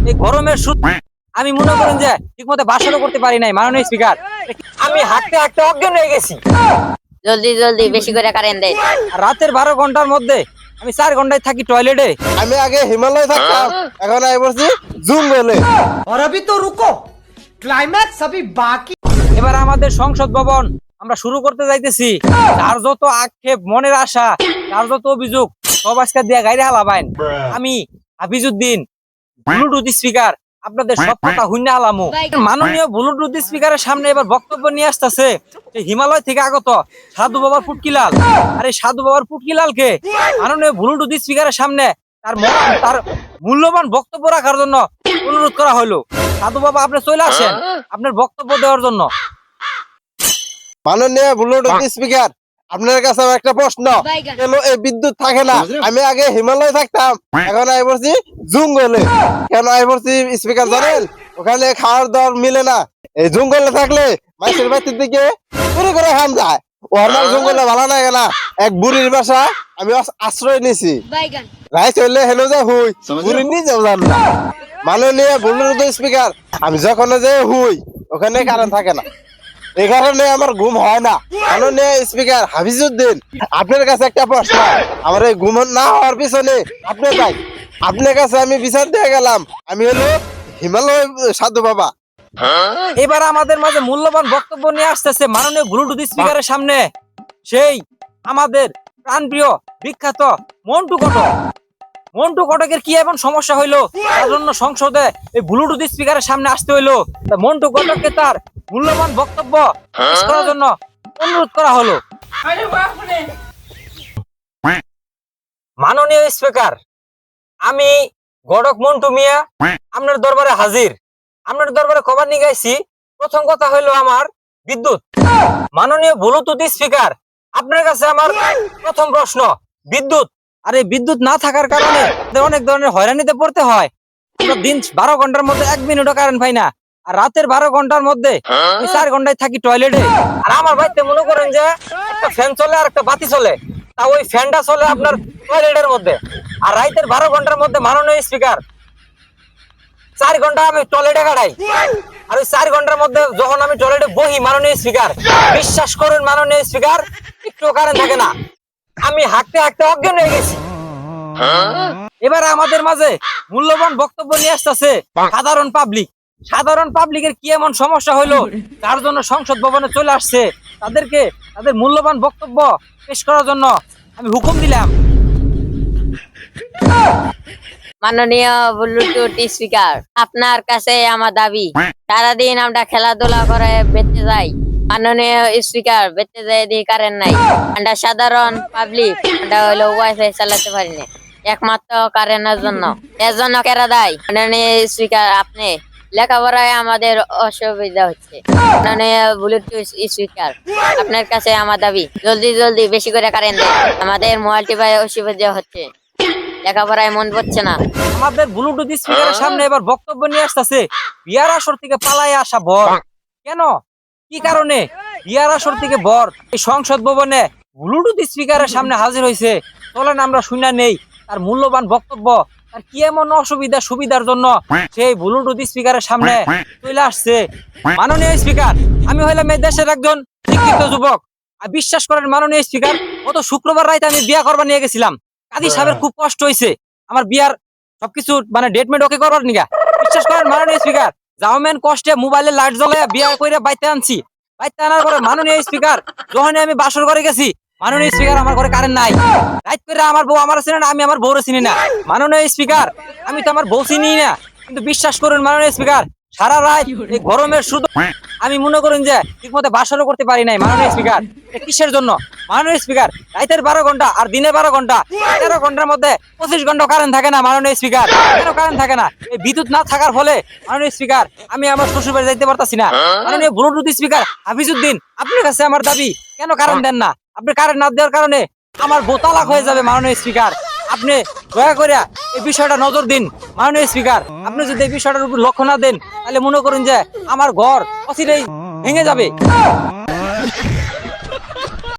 এই গরমের আমি মনে করেন যে ঠিক মতো বাসনও করতে পারি নাই মাননীয় স্পিকার। আমি হাঁটতে হাঁটতে অজ্ঞান হয়ে গেছি। জলদি জলদি বেশি করে কারেন্ট দেয়। আর রাতের 12 ঘন্টার মধ্যে আমি 4 ঘন্টায় থাকি টয়লেটে। আমি আগে হিমালয় থাকতাম, এখন আই পড়ছি জঙ্গলে। और अभी तो रुको, क्लाइमैक्स अभी बाकी। এবার আমাদের সংসদ ভবন আমরা শুরু করতে যাইতেছি। যার যত আক্ষেপ মনের আশা, যার যত অভিযোগ সব আজকে দিয়া গাইরে হালাবাইন। আমি হাফিজউদ্দিন ব্লুটুথ স্পিকার আপনাদের সব কথা হুইনা হালামু। মাননীয় ব্লুটুথ স্পিকারের সামনে এবার বক্তব্য নিয়ে আসতেছে হিমালয় থেকে আগত সাধু বাবার পুটকিলাল। আর এই সাধু বাবার পুটকিলালকে মাননীয় ব্লুটুথ স্পিকারের সামনে তার মূল্যবান বক্তব্য রাখার জন্য অনুরোধ করা হলো। সাধু বাবা আপনি চলে আসেন আপনার বক্তব্য দেওয়ার জন্য। মাননীয় ব্লুটুথ স্পিকার, আপনার কাছে আমার একটা প্রশ্ন। কেন এই বিদ্যুৎ থাকে না? আমি আগে হিমালয় থাকতাম, এখন আই পড়ছি জঙ্গলে। কেন আই পড়ছি স্পিকার জানেন? ওখানে খাওয়ার দাওয়ার মিলে না। এই জঙ্গলে থাকলে মাছের বাড়ির দিকে চুরি করে খান যায়। ওনার জঙ্গলে ভালো লাগে না। এক বুড়ির বাসা আমি আশ্রয় নিছি। রাইস হইলে হেলো যা হুই, বুড়ির নিজেও জান না। মাননীয় ব্লুটুথ স্পিকার, আমি যখন যে হুই ওখানে কারেন্ট থাকে না, এই কারণে আমার ঘুম হয় না। মাননীয় স্পিকার হাফিজউদ্দিন, আপনার কাছে একটা প্রশ্ন। আমার এই ঘুম না হওয়ার পিছনে আপনি ভাই, আপনার কাছে আমি বিচার দিয়ে গেলাম। আমি হলো হিমালয় সাধু বাবা। এবার আমাদের মাঝে মূল্যবান বক্তব্য নিয়ে আসতেছে মাননীয় ব্লুটুথ স্পিকারের সামনে সেই আমাদের প্রাণপ্রিয় বিখ্যাত মন্টু কটক। মন্টু কটকের কি এমন সমস্যা হইলো তার জন্য সংসদে এই ব্লুটুথ স্পিকারের সামনে আসতে হইলো? মন্টু কটককে তার মূল্যবান বক্তব্য পেশ করার জন্য অনুরোধ করা হলো। মাননীয় স্পিকার, আমি গড়ক মন্টু মিয়া আপনার দরবারে হাজির। আপনার দরবারে খবর নিয়ে গাইছি। প্রথম কথা হইলো আমার বিদ্যুৎ। মাননীয় ব্লুটুথ স্পিকার, আপনার কাছে আমার প্রথম প্রশ্ন বিদ্যুৎ। আর এই বিদ্যুৎ না থাকার কারণে অনেক ধরনের হয়রানিতে পড়তে হয়। আমরা দিন 12 ঘন্টার মধ্যে 1 মিনিটও কারেন্ট পাই না। আর রাতের 12 ঘন্টার মধ্যে আমি 4 ঘন্টায় থাকি টয়লেটে। আর আমার বাড়িতে মনে করেন যে একটা ফ্যান চলে আর একটা বাতি চলে, তা ওই ফ্যানটা চলে আপনার টয়লেটের মধ্যে। আর রাতের 12 ঘন্টার মধ্যে মাননীয় স্পিকার 4 ঘন্টা আমি টয়লেটে কাটাই। আর ওই 4 ঘন্টার মধ্যে যখন আমি টয়লেটে বহি মাননীয় স্পিকার, বিশ্বাস করুন মাননীয় স্পিকার, একটু কারেন্ট থাকে না। আমি হাঁটতে হাঁটতে অজ্ঞান হয়ে গেছি। এবার আমাদের মাঝে মূল্যবান বক্তব্য নিয়ে আসতেছে সাধারণ পাবলিক। সাধারণ পাবলিকের কি এমন সমস্যা হইলো তার জন্য সংসদ ভবনে চলে আসছে তাদেরকে তাদের মূল্যবান বক্তব্য পেশ করার জন্য আমি হুকুম দিলাম। মাননীয় ব্লুটুথ স্পিকার, আপনার কাছে আমার দাবি। সারাদিন আমরা খেলাধুলা করে বেঁচে যাই। মাননীয় স্পিকার, বেঁচে যাই দিয়ে কারেন্ট নাই। আমরা সাধারণ পাবলিক, আমরা হলো ওয়াইফাই চালাতে পারি না একমাত্র কারেন্টের জন্য। এর জন্য কেরা দায়? মাননীয় স্পিকার, আপনি লেখাপড়ায় আমাদের অসুবিধা হচ্ছে। মাননীয় ব্লুটুথ স্পিকার, আপনার কাছে আমার দাবি, জলদি জলদি বেশি করে কারেন্ট দেয়। আমাদের মোবাইল টিপায় অসুবিধা হচ্ছে, লেখাপড়ায় মন পড়ছে না। আমাদের ব্লুটুথ স্পিকারের সামনে এবার বক্তব্য নিয়ে আসতেছে বিয়ার আসর থেকে পালায় আসা বর। কেন, কি কারণে বিয়ার আসর থেকে বর এই সংসদ ভবনে ব্লুটুথ স্পিকারের সামনে হাজির হয়েছে? চলেন আমরা শুনে নেই তার মূল্যবান বক্তব্য। তার কি এমন অসুবিধা সুবিধার জন্য সেই ব্লুটুথ স্পিকারের সামনে চলে আসছে? মাননীয় স্পিকার, আমি হইলাম এই দেশের একজন শিক্ষিত যুবক। আর বিশ্বাস করেন মাননীয় স্পিকার, গত শুক্রবার রাতে আমি বিয়া করবার নিয়ে গেছিলাম। কাজী সাহেবের খুব কষ্ট হয়েছে আমার বিয়ার সবকিছু মানে ডেটমেন্ট ওকে করবার নিগা। বিশ্বাস করেন মাননীয় স্পিকার, যাওমেন কষ্টে মোবাইলে লাইট জ্বলাইয়া বিয়া কইরা বাইতে আনছি। বাইতে আনার পরে মাননীয় স্পিকার, যখন আমি বাসর ঘরে গেছি মাননীয় স্পিকার আমার ঘরে কারেন্ট নাই। রাইট করে আমার বউ আমার চিনি না, আমি আমার বউরে চিনি না। মাননীয় স্পিকার, আমি তো আমার বউ চিনি না, কিন্তু বিশ্বাস করুন মাননীয় স্পিকার, সারা রাত এই গরমের শুধু আমি মনে করেন যে ঠিক মতো বাসরও করতে পারি নাই। মাননীয় স্পিকার, কিসের জন্য? মাননীয় স্পিকার, রাতের 12 ঘন্টা আর দিনে 12 ঘন্টা, 13 ঘন্টার মধ্যে 25 ঘন্টা কারেন্ট থাকে না। মাননীয় স্পিকার, কেন কারেন্ট থাকে না? এই বিদ্যুৎ না থাকার ফলে মাননীয় স্পিকার আমি আমার শ্বশুর বাড়ি যাইতে পারতাছি না। মাননীয় ব্লুটুথ স্পিকার হাফিজউদ্দিন, আপনার কাছে আমার দাবি, কেন কারেন্ট দেন না? আপনি কারেন্ট না দেওয়ার কারণে আমার বউ তালাক হয়ে যাবে। মাননীয় স্পিকার, আপনি দয়া করে এই বিষয়টা নজর দিন। মাননীয় স্পিকার, আপনি যদি এই বিষয়টার উপর লক্ষ্য না দেন তাহলে মনে করুন যে আমার ঘর অচিরেই ভেঙে যাবে।